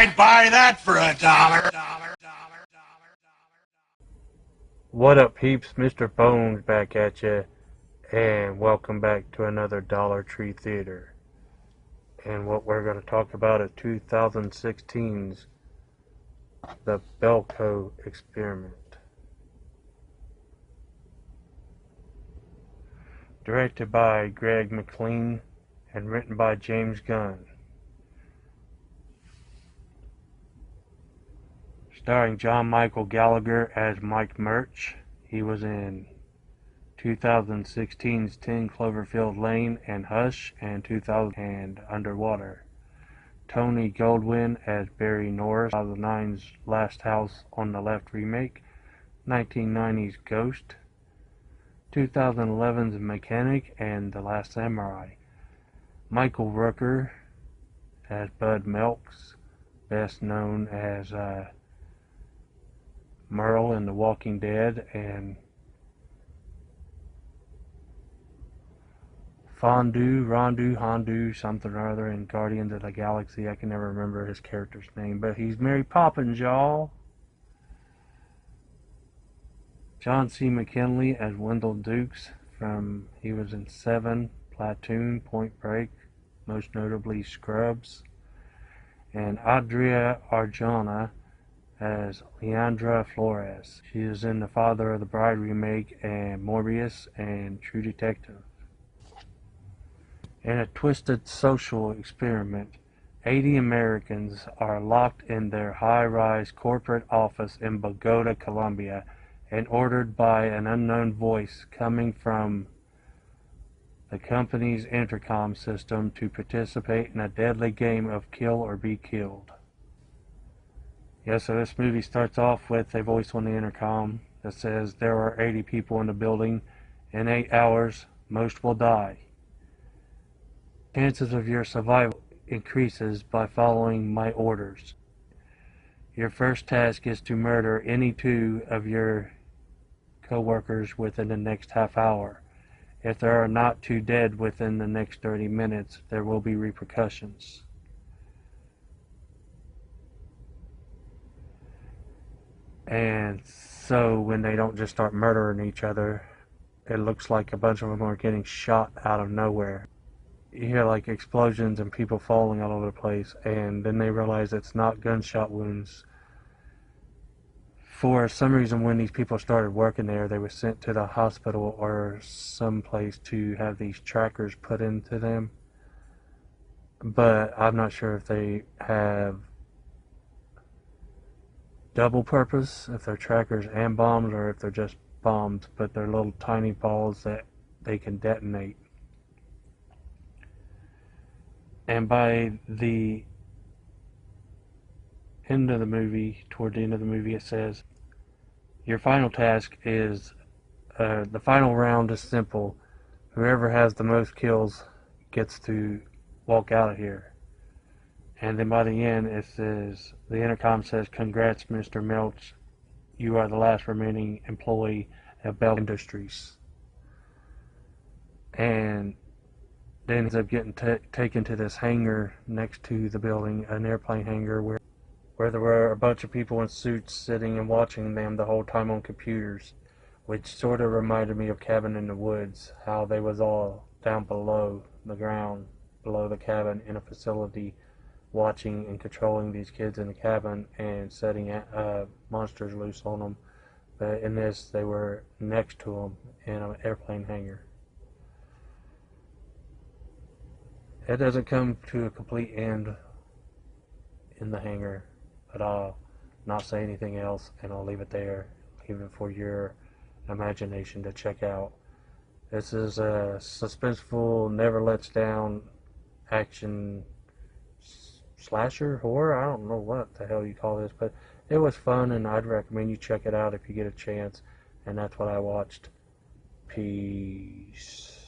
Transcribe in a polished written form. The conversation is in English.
I'd buy that for $1. What up, peeps? Mr.Bones back at you, and welcome back to another Dollar Tree Theater. And what we're going to talk about is 2016's The Belkoexperiment. Directed by Greg McLean and written by James Gunn. Starring John Michael Gallagher as Mike Murch. He was in 2016's 10 Cloverfield Lane and Hush, and 2000 and Underwater. Tony Goldwyn as Barry Norris, 2009's Last House on the Left remake, 1990's Ghost, 2011's Mechanic, and The Last Samurai. Michael Rooker as Bud Melks, best known as Merle in The Walking Dead, and Hondu, something or other in Guardians of the Galaxy. I can never remember his character's name, but he's Mary Poppins, y'all. John C. McKinley as Wendell Dukes he was in Seven, Platoon, Point Break, most notably Scrubs. And Adria Arjona as Leandra Flores. She is in The Father of the Bride remake and Morbius and True Detective. In a twisted social experiment, 80 Americans are locked in their high-rise corporate office in Bogota, Colombia, and ordered by an unknown voice coming from the company's intercom system to participate in a deadly game of kill or be killed. Yeah, so this movie starts off with a voice on the intercom that says there are 80 people in the building. In 8 hours, most will die. Chances of your survival increases by following my orders. Your first task is to murder any 2 of your co-workers within the next half hour. If there are not 2 dead within the next 30 minutes, there will be repercussions. And so when they don't just start murdering each other, it looks like a bunch of them are getting shot out of nowhere. You hear like explosions and people falling all over the place, and then they realize it's not gunshot wounds. For some reason, when these people started working there, they were sent to the hospital or someplace to have these trackers put into them. But I'm not sure if they have double purpose, if they're trackers and bombs, or if they're just bombs, but they're little tiny balls that they can detonate. And by the end of the movie, toward the end of the movie, it says, your final task is, the final round is simple. Whoever has the most kills gets to walk out of here. And then by the end, it says, the intercom says, congrats, Mr. Melch. You are the last remaining employee at Bell Industries. And then ends up getting taken to this hangar next to the building, an airplane hangar, where there were a bunch of people in suits sitting and watching them the whole time on computers, which sort of reminded me of Cabin in the Woods, how they was all down below the ground, below the cabin in a facility, watching and controlling these kids in the cabin and setting monsters loose on them. But in this, they were next to them in an airplane hangar. It doesn't come to a complete end in the hangar, but I'll not say anything else, and I'll leave it there, leave it for your imagination to check out. This is a suspenseful, never lets down action slasher, horror, I don't know what the hell you call this, but it was fun, and I'd recommend you check it out if you get a chance, and that's what I watched. Peace.